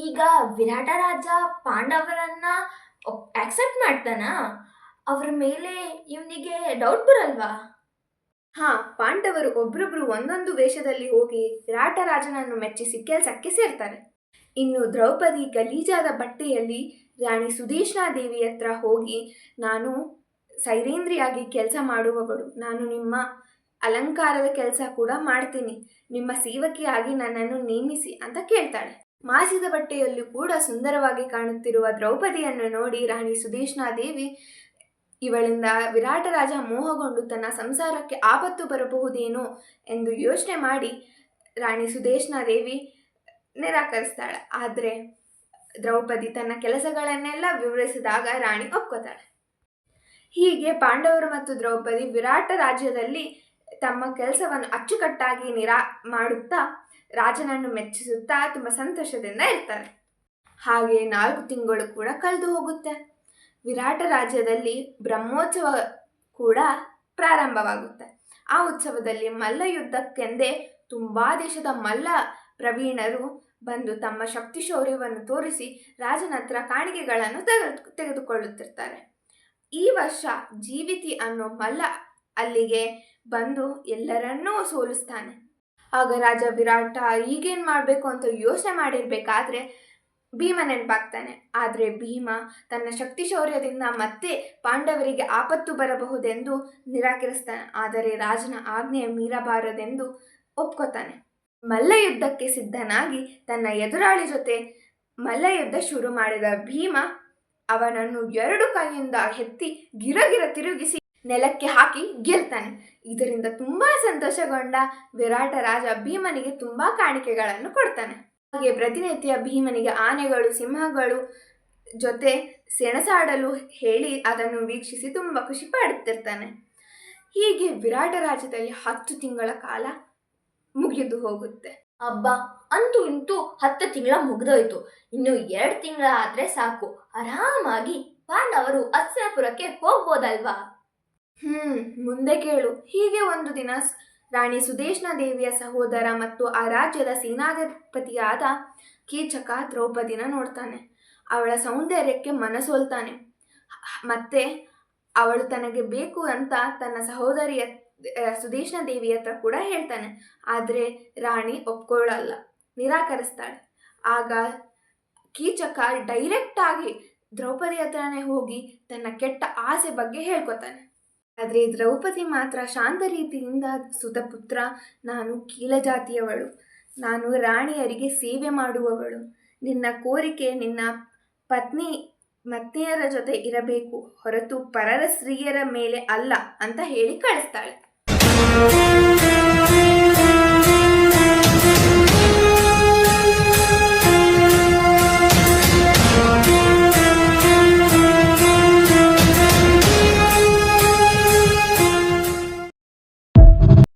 ಈಗ ವಿರಾಟ ರಾಜ ಪಾಂಡವರನ್ನ ಆಕ್ಸೆಪ್ಟ್ ಮಾಡ್ತಾನಾ? ಅವ್ರ ಮೇಲೆ ಇವನಿಗೆ ಡೌಟ್ ಬರಲ್ವಾ? ಹಾ, ಪಾಂಡವರು ಒಬ್ರೊಬ್ರು ಒಂದೊಂದು ವೇಷದಲ್ಲಿ ಹೋಗಿ ವಿರಾಟ ರಾಜನನ್ನು ಮೆಚ್ಚಿಸಿ ಕೆಲಸಕ್ಕೆ ಸೇರ್ತಾರೆ. ಇನ್ನು ದ್ರೌಪದಿ ಗಲೀಜಾದ ಬಟ್ಟೆಯಲ್ಲಿ ರಾಣಿ ಸುದೇಶ್ನಾ ದೇವಿ ಹತ್ರ ಹೋಗಿ, ನಾನು ಸೈರೇಂದ್ರಿಯಾಗಿ ಕೆಲಸ ಮಾಡುವವಳು, ನಾನು ನಿಮ್ಮ ಅಲಂಕಾರದ ಕೆಲಸ ಕೂಡ ಮಾಡ್ತೀನಿ, ನಿಮ್ಮ ಸೇವಕಿಯಾಗಿ ನನ್ನನ್ನು ನೇಮಿಸಿ ಅಂತ ಕೇಳ್ತಾಳೆ. ಮಾಸಿದ ಬಟ್ಟೆಯಲ್ಲೂ ಕೂಡ ಸುಂದರವಾಗಿ ಕಾಣುತ್ತಿರುವ ದ್ರೌಪದಿಯನ್ನು ನೋಡಿ ರಾಣಿ ಸುದೇಶ್ನಾ ದೇವಿ ಇವಳಿಂದ ವಿರಾಟ ರಾಜ ಮೋಹಗೊಂಡು ತನ್ನ ಸಂಸಾರಕ್ಕೆ ಆಪತ್ತು ಬರಬಹುದೇನೋ ಎಂದು ಯೋಚನೆ ಮಾಡಿ ರಾಣಿ ಸುದೇಶ್ನಾ ದೇವಿ ನಿರಾಕರಿಸ್ತಾಳೆ. ಆದರೆ ದ್ರೌಪದಿ ತನ್ನ ಕೆಲಸಗಳನ್ನೆಲ್ಲ ವಿವರಿಸಿದಾಗ ರಾಣಿ ಒಪ್ಕೋತಾಳೆ. ಹೀಗೆ ಪಾಂಡವರು ಮತ್ತು ದ್ರೌಪದಿ ವಿರಾಟ ರಾಜ್ಯದಲ್ಲಿ ತಮ್ಮ ಕೆಲಸವನ್ನು ಅಚ್ಚುಕಟ್ಟಾಗಿ ಮಾಡುತ್ತಾ ರಾಜನನ್ನು ಮೆಚ್ಚಿಸುತ್ತಾ ತುಂಬ ಸಂತೋಷದಿಂದ ಇರ್ತಾರೆ. ಹಾಗೆ 4 ತಿಂಗಳು ಕೂಡ ಕಳೆದು ಹೋಗುತ್ತೆ. ವಿರಾಟ ರಾಜ್ಯದಲ್ಲಿ ಬ್ರಹ್ಮೋತ್ಸವ ಕೂಡ ಪ್ರಾರಂಭವಾಗುತ್ತೆ. ಆ ಉತ್ಸವದಲ್ಲಿ ಮಲ್ಲ ಯುದ್ಧಕ್ಕೆಂದೇ ತುಂಬ ದೇಶದ ಮಲ್ಲ ಪ್ರವೀಣರು ಬಂದು ತಮ್ಮ ಶಕ್ತಿ ಶೌರ್ಯವನ್ನು ತೋರಿಸಿ ರಾಜನ ಹತ್ರ ಕಾಣಿಕೆಗಳನ್ನು ತೆಗೆದುಕೊಳ್ಳುತ್ತಿರ್ತಾರೆ. ಈ ವರ್ಷ ಜೀವಿತಿ ಅನ್ನೋ ಮಲ್ಲ ಅಲ್ಲಿಗೆ ಬಂದು ಎಲ್ಲರನ್ನೂ ಸೋಲಿಸ್ತಾನೆ. ಆಗ ರಾಜ ವಿರಾಟ ಈಗೇನು ಮಾಡಬೇಕು ಅಂತ ಯೋಚನೆ ಮಾಡಿರಬೇಕಾದ್ರೆ ಭೀಮ ನೆನಪಾಗ್ತಾನೆ. ಆದರೆ ಭೀಮ ತನ್ನ ಶಕ್ತಿ ಶೌರ್ಯದಿಂದ ಮತ್ತೆ ಪಾಂಡವರಿಗೆ ಆಪತ್ತು ಬರಬಹುದೆಂದು ನಿರಾಕರಿಸ್ತಾನೆ. ಆದರೆ ರಾಜನ ಆಜ್ಞೆ ಮೀರಬಾರದೆಂದು ಒಪ್ಕೋತಾನೆ. ಮಲ್ಲ ಯುದ್ಧಕ್ಕೆ ಸಿದ್ಧನಾಗಿ ತನ್ನ ಎದುರಾಳಿ ಜೊತೆ ಮಲ್ಲ ಯುದ್ಧ ಶುರು ಮಾಡಿದ ಭೀಮ ಅವನನ್ನು 2 ಕೈಯಿಂದ ಎತ್ತಿ ಗಿರಗಿರ ತಿರುಗಿಸಿ ನೆಲಕ್ಕೆ ಹಾಕಿ ಗೆಲ್ತಾನೆ. ಇದರಿಂದ ತುಂಬಾ ಸಂತೋಷಗೊಂಡ ವಿರಾಟ ರಾಜ ಭೀಮನಿಗೆ ತುಂಬಾ ಕಾಣಿಕೆಗಳನ್ನು ಕೊಡ್ತಾನೆ. ಹಾಗೆ ಪ್ರತಿನಿತ್ಯ ಭೀಮನಿಗೆ ಆನೆಗಳು ಸಿಂಹಗಳು ಜೊತೆ ಸೆಣಸಾಡಲು ಹೇಳಿ ಅದನ್ನು ವೀಕ್ಷಿಸಿ ತುಂಬ ಖುಷಿ ಪಡುತ್ತಿರ್ತಾನೆ. ಹೀಗೆ ವಿರಾಟ ರಾಜ್ಯದಲ್ಲಿ 10 ತಿಂಗಳ ಕಾಲ ಮುಗಿದು ಹೋಗುತ್ತೆ. ಹಬ್ಬ ಅಂತೂ ಇಂತೂ 10 ತಿಂಗಳ ಮುಗಿದೋಯ್ತು. ಇನ್ನು 2 ತಿಂಗಳ ಆದ್ರೆ ಸಾಕು, ಆರಾಮಾಗಿ ಪಾಂಡವರು ಹಸ್ತಿನಾಪುರಕ್ಕೆ ಹೋಗ್ಬೋದಲ್ವಾ? ಮುಂದೆ ಕೇಳು. ಹೀಗೆ ಒಂದು ದಿನ ರಾಣಿ ಸುದೇಶ್ನಾ ದೇವಿಯ ಸಹೋದರ ಮತ್ತು ಆ ರಾಜ್ಯದ ಸೇನಾಧಿಪತಿಯಾದ ಕೀಚಕ ದ್ರೌಪದಿನ ನೋಡ್ತಾನೆ. ಅವಳ ಸೌಂದರ್ಯಕ್ಕೆ ಮನಸೋಲ್ತಾನೆ. ಮತ್ತೆ ಅವಳು ತನಗೆ ಬೇಕು ಅಂತ ತನ್ನ ಸಹೋದರಿಯ ಸುದೇಶ್ನಾ ದೇವಿ ಹತ್ರ ಕೂಡ ಹೇಳ್ತಾನೆ. ಆದರೆ ರಾಣಿ ಒಪ್ಕೊಳ್ಳಲ್ಲ, ನಿರಾಕರಿಸ್ತಾಳೆ. ಆಗ ಕೀಚಕ ಡೈರೆಕ್ಟಾಗಿ ದ್ರೌಪದಿ ಹತ್ರನೇ ಹೋಗಿ ತನ್ನ ಕೆಟ್ಟ ಆಸೆ ಬಗ್ಗೆ ಹೇಳ್ಕೊತಾನೆ. ಆದರೆ ದ್ರೌಪದಿ ಮಾತ್ರ ಶಾಂತ ರೀತಿಯಿಂದ, ಸುತಪುತ್ರ, ನಾನು ಕೀಳಜಾತಿಯವಳು, ನಾನು ರಾಣಿಯರಿಗೆ ಸೇವೆ ಮಾಡುವವಳು, ನಿನ್ನ ಕೋರಿಕೆ ನಿನ್ನ ಪತ್ನಿಯರ ಜೊತೆ ಇರಬೇಕು ಹೊರತು ಪರರ ಸ್ತ್ರೀಯರ ಮೇಲೆ ಅಲ್ಲ ಅಂತ ಹೇಳಿ ಕಳಿಸ್ತಾಳೆ.